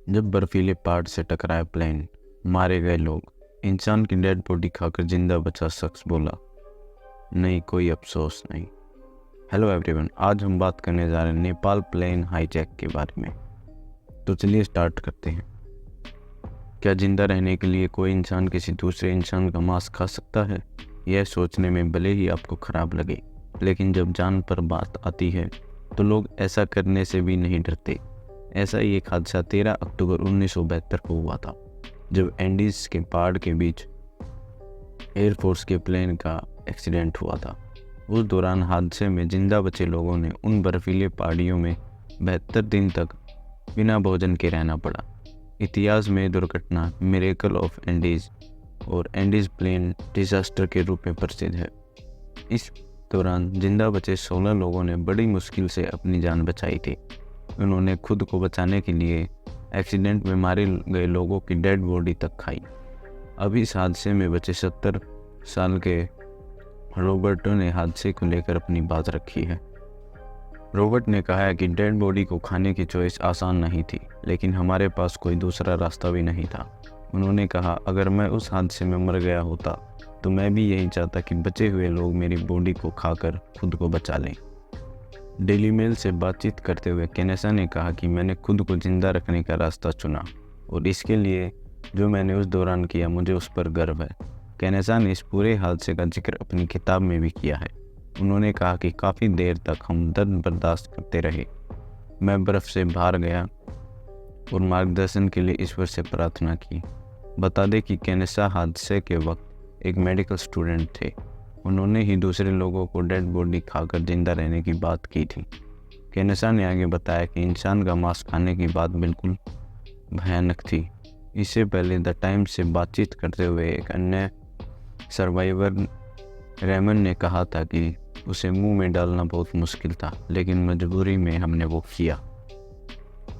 जब बर्फीले पहाड़ से टकराए प्लेन, मारे गए लोग, इंसान की डेड बॉडी खाकर जिंदा बचा शख्स बोला, नहीं कोई अफसोस नहीं। हेलो एवरीवन, आज हम बात करने जा रहे हैं नेपाल प्लेन हाईजैक के बारे में। तो चलिए स्टार्ट करते हैं। क्या जिंदा रहने के लिए कोई इंसान किसी दूसरे इंसान का मांस खा सकता है? यह सोचने में भले ही आपको खराब लगे, लेकिन जब जान पर बात आती है तो लोग ऐसा करने से भी नहीं डरते। ऐसा ही एक हादसा 13 अक्टूबर 1972 को हुआ था, जब एंडीज के पहाड़ के बीच एयरफोर्स के प्लेन का एक्सीडेंट हुआ था। उस दौरान हादसे में जिंदा बचे लोगों ने उन बर्फीले पहाड़ियों में 72 दिन तक बिना भोजन के रहना पड़ा। इतिहास में दुर्घटना मिरेकल ऑफ एंडीज और एंडीज प्लेन डिजास्टर के रूप में प्रसिद्ध है। इस दौरान जिंदा बचे 16 लोगों ने बड़ी मुश्किल से अपनी जान बचाई थी। उन्होंने खुद को बचाने के लिए एक्सीडेंट में मारे गए लोगों की डेड बॉडी तक खाई। अब इस हादसे में बचे 70 साल के रॉबर्टो ने हादसे को लेकर अपनी बात रखी है। रॉबर्ट ने कहा है कि डेड बॉडी को खाने की चॉइस आसान नहीं थी, लेकिन हमारे पास कोई दूसरा रास्ता भी नहीं था। उन्होंने कहा, अगर मैं उस हादसे में मर गया होता तो मैं भी यही चाहता कि बचे हुए लोग मेरी बॉडी को खाकर खुद को बचा लें। डेली मेल से बातचीत करते हुए केनेसा ने कहा कि मैंने खुद को जिंदा रखने का रास्ता चुना और इसके लिए जो मैंने उस दौरान किया मुझे उस पर गर्व है। केनेसा ने इस पूरे हादसे का जिक्र अपनी किताब में भी किया है। उन्होंने कहा कि काफ़ी देर तक हम दर्द बर्दाश्त करते रहे। मैं बर्फ़ से बाहर गया और मार्गदर्शन के लिए ईश्वर से प्रार्थना की। बता दें कि केनेसा हादसे के वक्त एक मेडिकल स्टूडेंट थे। उन्होंने ही दूसरे लोगों को डेड बॉडी खाकर जिंदा रहने की बात की थी। केनेसा ने आगे बताया कि इंसान का मांस खाने की बात बिल्कुल भयानक थी। इससे पहले द टाइम्स से बातचीत करते हुए एक अन्य सर्वाइवर रेमन ने कहा था कि उसे मुंह में डालना बहुत मुश्किल था, लेकिन मजबूरी में हमने वो किया।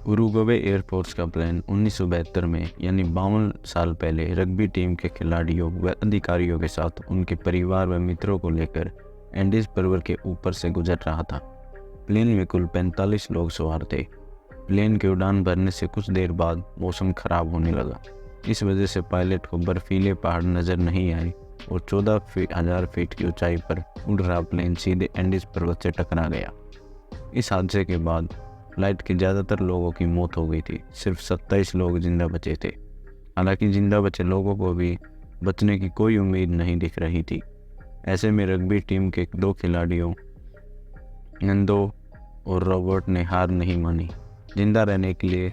उरुग्वे एयरफोर्स का प्लेन 1972 में, यानी 52 साल पहले, रग्बी टीम के खिलाड़ियों व अधिकारियों के साथ उनके परिवार व मित्रों को लेकर एंडीज पर्वत के ऊपर से गुजर रहा था। प्लेन में कुल 45 लोग सवार थे। प्लेन के उड़ान भरने से कुछ देर बाद मौसम खराब होने लगा। इस वजह से पायलट को बर्फीले पहाड़ नज़र नहीं आए और 14,000 फीट की ऊंचाई पर उड़ रहा प्लेन सीधे एंडीज पर्वत से टकरा गया। इस हादसे के बाद फ्लाइट के ज़्यादातर लोगों की मौत हो गई थी। सिर्फ 27 लोग जिंदा बचे थे। हालांकि जिंदा बचे लोगों को भी बचने की कोई उम्मीद नहीं दिख रही थी। ऐसे में रग्बी टीम के 2 खिलाड़ियों नंदो और रॉबर्ट ने हार नहीं मानी। जिंदा रहने के लिए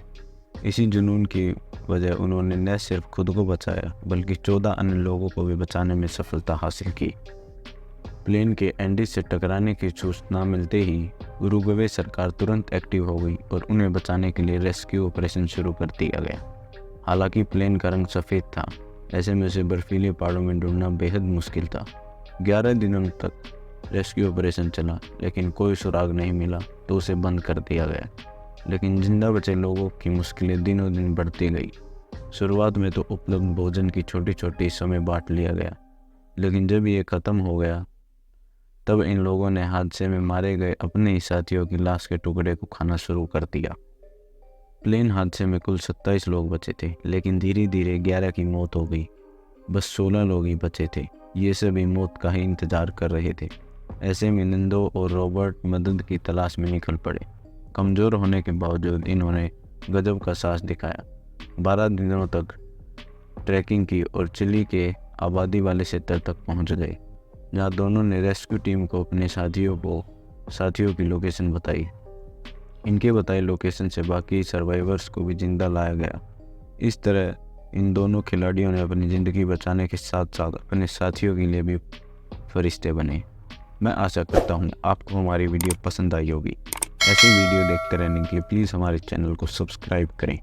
इसी जुनून की वजह उन्होंने न सिर्फ खुद को बचाया, बल्कि 14 अन्य लोगों को भी बचाने में सफलता हासिल की। प्लेन के एंडीज से टकराने की सूचना मिलते ही उरुग्वे सरकार तुरंत एक्टिव हो गई और उन्हें बचाने के लिए रेस्क्यू ऑपरेशन शुरू कर दिया गया। हालांकि प्लेन का रंग सफ़ेद था, ऐसे में उसे बर्फीले पहाड़ों में ढूंढना बेहद मुश्किल था। 11 दिनों तक रेस्क्यू ऑपरेशन चला, लेकिन कोई सुराग नहीं मिला तो उसे बंद कर दिया गया। लेकिन जिंदा बचे लोगों की मुश्किलें दिनों दिन बढ़ती गई। शुरुआत में तो उपलब्ध भोजन की छोटी छोटी हिस्सों में बांट लिया गया, लेकिन जब ये ख़त्म हो गया तब इन लोगों ने हादसे में मारे गए अपने ही साथियों की लाश के टुकड़े को खाना शुरू कर दिया। प्लेन हादसे में कुल 27 लोग बचे थे, लेकिन धीरे धीरे 11 की मौत हो गई। बस 16 लोग ही बचे थे। ये सभी मौत का ही इंतजार कर रहे थे। ऐसे में नंदो और रॉबर्ट मदद की तलाश में निकल पड़े। कमज़ोर होने के बावजूद इन्होंने गजब का साहस दिखाया। 12 दिनों तक ट्रैकिंग की और चिली के आबादी वाले क्षेत्र तक पहुंच गए, जहां दोनों ने रेस्क्यू टीम को अपने साथियों की लोकेशन बताई। इनके बताए लोकेशन से बाकी सर्वाइवर्स को भी जिंदा लाया गया। इस तरह इन दोनों खिलाड़ियों ने अपनी ज़िंदगी बचाने के साथ साथ अपने साथियों के लिए भी फरिश्ते बने। मैं आशा करता हूँ आपको हमारी वीडियो पसंद आई होगी। ऐसी वीडियो देखते रहने के लिए प्लीज़ हमारे चैनल को सब्सक्राइब करें।